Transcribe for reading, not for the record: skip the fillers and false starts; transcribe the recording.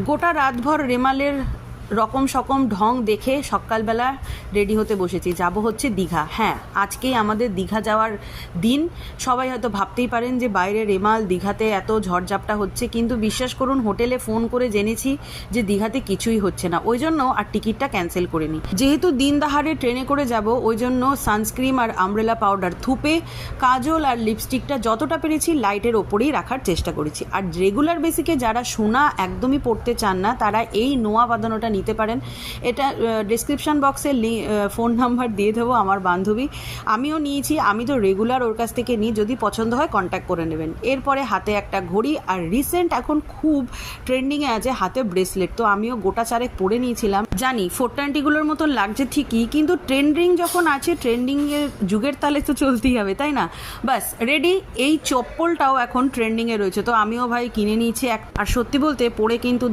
গোটা রাতভর রেমালের রকম সকম ঢং দেখে সকালবেলা রেডি হতে বসেছি, যাব হচ্ছে দীঘা। হ্যাঁ, আজকেই আমাদের দীঘা যাওয়ার দিন। সবাই হয়তো ভাবতেই পারেন যে বাইরে রেমাল, দীঘাতে এত ঝড়ঝাপটা হচ্ছে, কিন্তু বিশ্বাস করুন হোটেলে ফোন করে জেনেছি যে দীঘাতে কিছুই হচ্ছে না, ওই জন্য আর টিকিটটা ক্যান্সেল করে নিই। যেহেতু দিন দাহারে ট্রেনে করে যাব, ওই জন্য সানস্ক্রিন আর আমব্রেলা পাউডার, থুপে, কাজল আর লিপস্টিকটা যতটা পেরেছি লাইটের ওপরেই রাখার চেষ্টা করেছি। আর রেগুলার বেসিকে যারা সোনা একদমই পড়তে চান না, তারা এই নোয়া বাঁধানোটা নিতে পারেন। এটা ডেসক্রিপশন বক্সে ফোন নাম্বার দিয়ে দেবো, আমার বান্ধবী, আমিও নিয়েছি, আমি তো রেগুলার ওর কাছ থেকে নিই, যদি পছন্দ হয় কন্ট্যাক্ট করে নেবেন। এরপরে হাতে একটা ঘড়ি, আর রিসেন্ট এখন খুব ট্রেন্ডিংয়ে আছে হাতে ব্রেসলেট, তো আমিও গোটা চারেক পরে নিয়েছিলাম। জানি 420গুলোর মতন লাগছে ঠিকই, কিন্তু ট্রেন্ডিং যখন আছে, ট্রেন্ডিংয়ের যুগের তালে তো চলতেই হবে, তাই না? বাস রেডি। এই চপ্পলটাও এখন ট্রেন্ডিংয়ে রয়েছে, তো আমিও ভাই কিনে নিয়েছি। আর সত্যি বলতে পরে কিন্তু